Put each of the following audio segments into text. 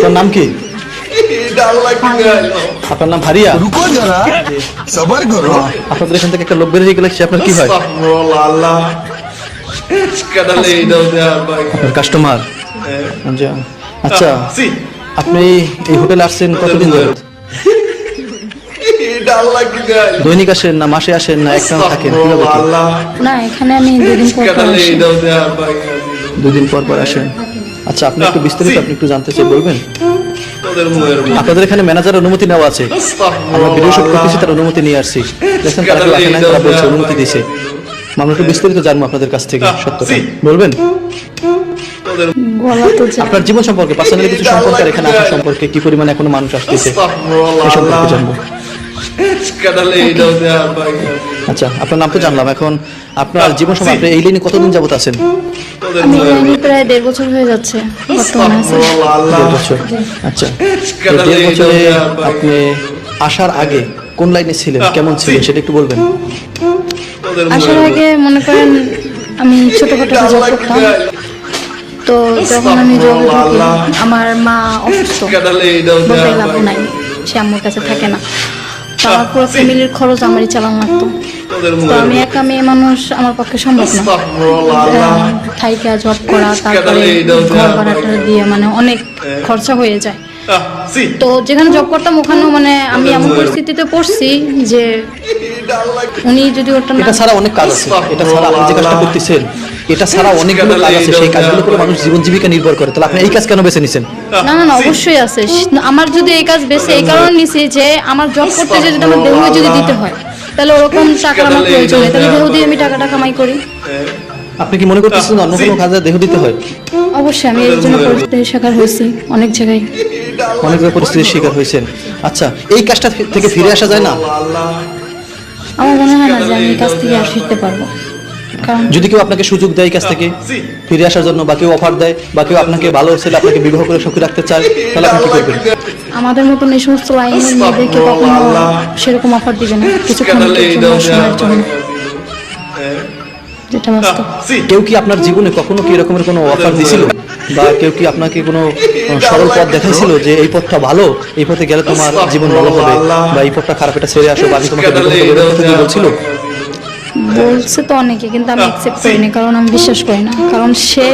আপনার নাম কি? আপনার নাম ভারিয়া? रुको जरा सबर करो। আপনাদের এখান থেকে একটা লোক বেরিয়ে গেলে সে আপনার কি হয়? আপনার কাস্টমার? আচ্ছা, আপনি এই হোটেলে আসছেন কতদিন ধরে? দৈনিক আসেন না মাসে আসেন না একটানা থাকেন? না, এখানে আমি দুদিন পর পর আসি। দুদিন পর পর আসেন। আচ্ছা, আপনি একটু বিস্তারিত আপনি একটু জানতে চাই, বলবেন? আপনাদের এখানে ম্যানেজারের অনুমতি নেওয়া আছে? আমরা ভিডিও শুট করতেছি, তার অনুমতি নিয়ে আসছি। দেখছেন তারা কেউ আসে নাই, তারা বলছে অনুমতি দিয়েছে। আমরা একটু বিস্তারিত জানবো আপনাদের কাছ থেকে, সত্যটা বলবেন? বলা তো যায়। আপনার জীবন সম্পর্কে, পার্সোনালি কিছু সম্পর্কে, আর এখানে আসা সম্পর্কে, কি পরিমাণে এখনো মানুষ আসতেছে এই সম্পর্কে জানবো। আচ্ছা, আপনার নাম তো জানলাম, এখন আপনার জীবন সম্পর্কে আপনি এই লাইনে কতদিন যাবত আছেন? আমি লাইনে প্রায় 1.5 বছর হয়ে যাচ্ছে বর্তমানে আছি। 1.5 বছর। আচ্ছা, এই 1.5 বছরে আপনি আসার আগে কোন লাইনে ছিলেন, কেমন ছিলেন সেটা একটু বলবেন? আসার আগে মনে করেন আমি ছোটখাটো জব করতাম। তো যখন আমি জবে ঢুকি, আমার মা অসুস্থ, বলতে লাভ নাই, সে আম্মুর কাছে থাকে না। তো আমার পুরো ফ্যামিলির খরচ আমারই চালানো লাগতো। তো আমি একা মেয়ে মানুষ, আমার পক্ষে সম্ভব না থাইকা জব করা, তারপরে ঘর ভাড়াটা দিয়ে মানে অনেক খরচা হয়ে যায়। তো যেখানে জব করতাম ওখানেও মানে আমি এমন পরিস্থিতিতে পড়ছি যে উনি যদি ওটা না, এটা ছাড়া অনেক কাজ আছে, এটা ছাড়া আপনি যে কাজটা করতেছেন, এটা ছাড়া অনেকগুলো কাজ আছে, সেই কাজগুলো করে মানুষ জীবন জীবিকা নির্ভর করে। তাহলে আপনি এই কাজ কেন বেছে নিছেন? না না না, অবশ্যই আছে। আমার যদি এই কাজ বেশি এই কারণে নিছি যে আমার জব করতে যে যদি আমার দেহ যদি দিতে হয়, তাহলে ওরকম টাকার আমার প্রয়োজন নেই, তাহলে দেহ দিয়ে আমি টাকাটা কামাই করি। আপনি কি মনে করতেছেন অন্য কোনো কাজে দেহ দিতে হয়? অবশ্যই আমি এর জন্য পরিস্থিতির শিকার হয়েছি অনেক জায়গায়। অনেক পরিস্থিতির শিকার হয়েছেন। আচ্ছা, এই কাজটা থেকে ফিরে আসা যায় না? আমার মনে হয় না যে আমি এই কাজ থেকে আর ফিরতে পারবো। কারণ যদি কেউ আপনাকে সুযোগ দেয় এই কাজ থেকে ফিরে আসার জন্য, বা কেউ অফার দেয়, বা কেউ আপনাকে ভালো ছেলে আপনাকে বিবাহ করে সুখী রাখতে চায়, তাহলে আপনি কি করবেন? আমাদের মতন এই সমস্ত লাইনের মেয়েদেরকে কখনো সেরকম অফার দিবে না কিছুক্ষণের জন্য, সময়ের জন্য, যেটা বাস্তব। কেউ কি আপনার জীবনে কখনো কি এরকমের কোনো অফার দিছিল, বা কেউ কি আপনাকে কোনো সরল পথ দেখাইছিল যে এই পথটা ভালো, এই পথে গেলে তোমার জীবন ভালো হবে, বা এই পথটা খারাপ, এটা ছেড়ে আসো, বা আমি তোমাকে বিবাহ করব, এরকম কথা কি বলছিল? বলছে তো অনেকে, কিন্তু আমি অ্যাকসেপ্ট করিনি, কারণ আমি বিশ্বাস করি না। কারণ সে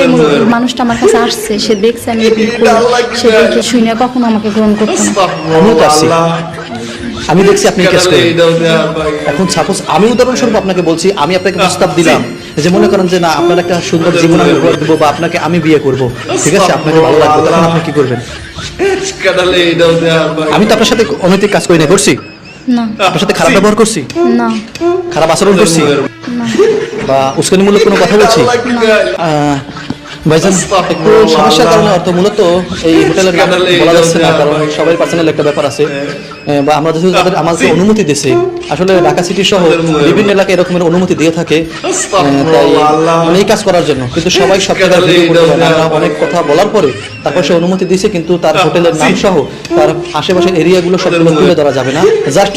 মানুষটা আমার কাছে আসছে, সে দেখছে আমি ভুল করি, সে দেখে শুনে কখনো আমাকে গ্রহণ করতো না। আমিও তো আসছি, আমি দেখছি আপনি কাজ করেন। এখন সাপোজ আমি উদাহরণস্বরূপ আপনাকে বলছি, আমি আপনাকে প্রস্তাব দিলাম যে মনে করেন যে না, আপনার একটা সুন্দর জীবন আমি উপহার দেবো, বা আপনাকে আমি বিয়ে করব, ঠিক আছে, আপনাকে ভালো লাগবে, তখন আপনি কি করবেন? আমি তো আপনার সাথে অনৈতিক কাজ করি না, করছি? না আপনার সাথে খারাপ ব্যবহার করছি, না খারাপ আচরণ করছি, না বা উস্কানিমূলক কোনো কথা বলছি? ভাইজান, একটু সমস্যার কারণে অর্থ মূলত এই হোটেলের নাম বলা যাচ্ছে না, কারণ সবাই পার্সোনাল একটা ব্যাপার আছে, বা আমরা যেহেতু তাদের আমাদের অনুমতি দিয়েছে, আসলে ঢাকা সিটি সহ বিভিন্ন এলাকায় এরকমের অনুমতি দিয়ে থাকে, তাই মানে এই কাজ করার জন্য। কিন্তু সবাই সব জায়গায় ভিডিও করতে পারে না, আমরা অনেক কথা বলার পরে তারপর সে অনুমতি দিয়েছে, কিন্তু তার হোটেলের নাম সহ তার আশেপাশের এরিয়াগুলো সবগুলো তুলে ধরা যাবে না, জাস্ট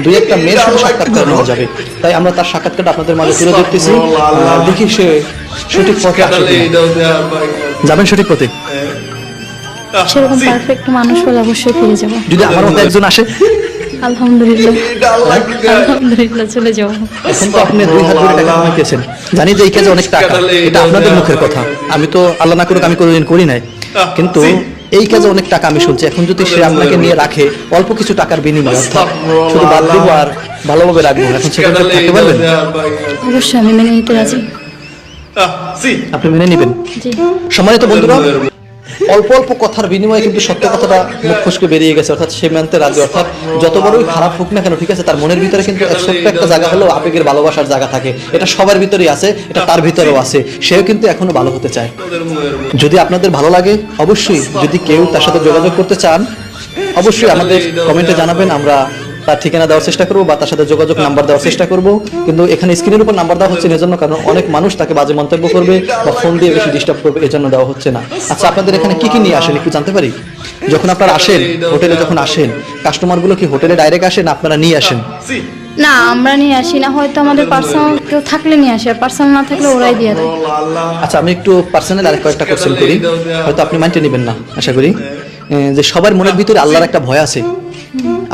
দুই একটা মেয়ের সাথে সাক্ষাৎকার নেওয়া যাবে। তাই আমরা তার সাক্ষাৎকারটা আপনাদের মাঝে তুলে ধরতেছি, দেখি সে সঠিক পথে আসে কিনা। যাবেন সঠিক পথে? সেরকম পারফেক্ট মানুষ হলে অবশ্যই ফিরে যাব। যদি আমার মতো একজন আসে? আলহামদুলিল্লাহ, আলহামদুলিল্লাহ, চলে যাব। এখন তো আপনি 2 হাত ভরে টাকা কামাইতেছেন, জানি যে এই কাজে অনেক টাকা, এটা আপনাদের মুখের কথা, আমি তো আল্লাহ না করুক আমি কোনোদিন করি নাই, কিন্তু এই কাজে অনেক টাকা আমি শুনছি। এখন যদি সে আপনাকে নিয়ে রাখে অল্প কিছু টাকার বিনিময়ে, অর্থাৎ শুধু বাদ দিব আর ভালোভাবে রাখবো, এখন সেখানে থাকতে পারবেন? অবশ্যই আমি মেনে নিতে রাজি। আপনি মেনে নেবেন? জি। সম্মানিত বন্ধুরা, অল্প অল্প কথার বিনিময়ে কিন্তু সত্য কথাটা মুখ ফসকে বেরিয়ে গেছে, অর্থাৎ সে মানতে রাজি। অর্থাৎ যত বড়ই খারাপ হোক না কেন, ঠিক আছে, তার মনের ভিতরে কিন্তু ছোট্ট একটা জায়গা হলো আবেগের ভালোবাসার জায়গা থাকে, এটা সবার ভিতরেই আছে, এটা তার ভিতরেও আছে, সেও কিন্তু এখনো ভালো হতে চায়। যদি আপনাদের ভালো লাগে, অবশ্যই যদি কেউ তার সাথে যোগাযোগ করতে চান, অবশ্যই আমাদের কমেন্টে জানাবেন, আমরা তার ঠিকানা দেওয়ার চেষ্টা করবো, বা তার সাথে যোগাযোগ নাম্বার দেওয়ার চেষ্টা করবো। কিন্তু এখানে স্ক্রিনের উপর নাম্বার দেওয়া হচ্ছে না এজন্য, কারণ অনেক মানুষ তাকে বাজে মন্তব্য করবে বা ফোন দিয়ে বেশি ডিস্টার্ব করবে, এজন্য দেওয়া হচ্ছে না। আচ্ছা, আপনাদের এখানে কি কি নিয়ে আসেন একটু জানতে পারি? যখন আপনারা আসেন হোটেলে, যখন আসেন কাস্টমারগুলো কি হোটেলে ডাইরেক্ট আসেন, আপনারা নিয়ে আসেন? না, আমরা নিয়ে আসি না, হয়তো আমাদের পার্সোনাল কেউ থাকলে নিয়ে আসে, আর পার্সোনাল না থাকলে ওরাই দিয়ে দেয়। আচ্ছা, আমি একটু পার্সোনাল আরেক কয়েকটা কোশ্চেন করি, হয়তো আপনি মাইন্ডে নেবেন না আশা করি। যে সবার মনের ভিতরে আল্লাহর একটা ভয় আছে,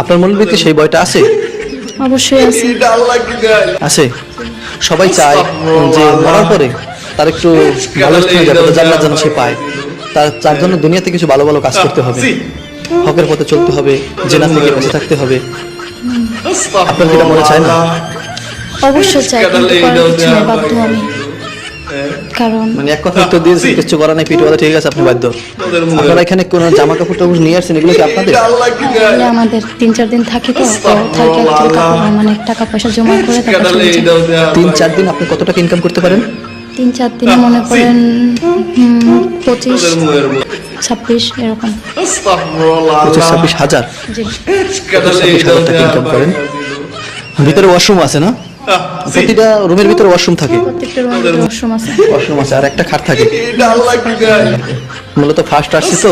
আপনার মনের ভিতরে সেই ভয়টা আছে? অবশ্যই আছে। আছে। সবাই চায় যে মরার পরে তার একটু ভালো স্থানে যাবে, জান্নাত যেন সে পায়। তার জন্য দুনিয়াতে কিছু ভালো ভালো কাজ করতে হবে, হকের পথে চলতে হবে, জেনা থেকে বেঁচে থাকতে হবে। আপনার কি এটা মনে চায় না? অবশ্যই চাই, কিন্তু করার কিছু নেই, বাধ্য আমি। কারণ মানে এক কথা উত্তর দিয়েছি, কিছু করার নাই, পিঠে ঠিক আছে, আপনি বাধ্য। আপনারা এখানে কোন জামা কাপড় টাপড় নিয়ে আসছেন, এগুলো কি আপনাদের? আসলে আমাদের 3-4 দিন থাকি, তো থাকে একজন কাপড় মানে টাকা পয়সা জমা করে তারপর চলে যাই। 3-4 দিন আপনি কত টাকা ইনকাম করতে পারেন? 3-4 দিনে মনে করেন 25-26 এরকম। 25-26 হাজার? জি। 26,000 টাকা ইনকাম করেন। ভিতরে ওয়াশরুম আছে না? প্রতিটা রুমের ভিতরে ওয়াশরুম থাকে? প্রত্যেকটা রুমের ওয়াশরুম আছে। ওয়াশরুম আছে, আর একটা খাট থাকে। মূলত ফার্স্ট আসছি তো,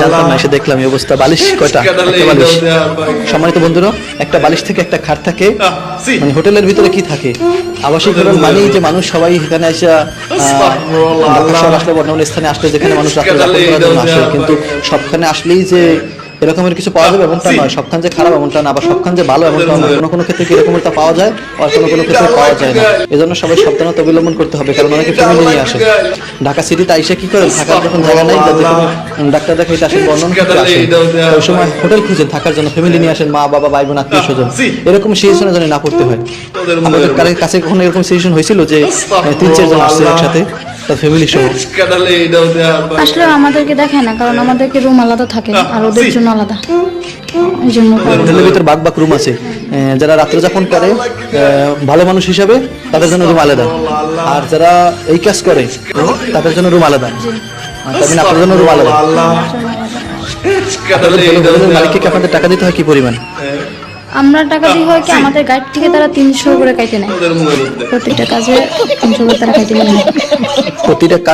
জানতাম না, এসে দেখলাম এই অবস্থা। বালিশ কয়টা? একটা বালিশ। সম্মানিত বন্ধুরা, একটা বালিশ থেকে একটা খাট থাকে। মানে হোটেলের ভিতরে কি থাকে? আবাসিক হোটেল মানেই যে মানুষ সবাই এখানে এসে আসলে বর্ণমূল স্থানে আসলে যেখানে মানুষ রাত্রে যাপন করার জন্য আসে, কিন্তু সবখানে আসলেই যে এরকমের কিছু পাওয়া যাবে এমনটা নয়, সবখান যে খারাপ এমনটা না, আবার সবখান যে ভালো এমনটা নয়। কোনো কোনো ক্ষেত্রে এরকমটা পাওয়া যায়, আর কোনো কোনো ক্ষেত্রে পাওয়া যায় না। এজন্য সবাই সাবধানতা অবলম্বন করতে হবে, কারণ অনেকে ফ্যামিলি নিয়ে আসে। ঢাকা সিটিতে আইসে কি করেন, থাকার যখন জায়গা নেই, ডাক্তার দেখাইতে আসেন, বর্ণনা করতে আসেন, ওই সময় হোটেল খুঁজেন থাকার জন্য, ফ্যামিলি নিয়ে আসেন, মা বাবা ভাই বোন আত্মীয় স্বজন। এরকম সিচুয়েশনে যেন না পড়তে হয়। আমাদের কাছে কখনো এরকম সিচুয়েশন হয়েছিল যে 3-4 জন আসছে একসাথে, তার ফ্যামিলি সহ? আসলে আমাদেরকে দেখায় না, কারণ আমাদেরকে রুম আলাদা থাকে আর ওদের জন্য আলাদা, এই জন্য। হোটেলের ভিতর বাক বাক রুম আছে, যারা রাত্রে যাপন করে ভালো মানুষ হিসাবে তাদের জন্য রুম আলাদা, আর যারা এই কাজ করে তাদের জন্য রুম আলাদা। তার মানে আপনার জন্য রুম আলাদা। হোটেলের মালিককে কি আপনাদের টাকা দিতে হয় কি পরিমাণ? আমরা টাকা দিই হয় কি, আমাদের গাইড থেকে তারা 300 করে কাইটে নেয়, প্রত্যেকটা কাজে 300 করে তারা কাইটে নেয়। প্রতিটা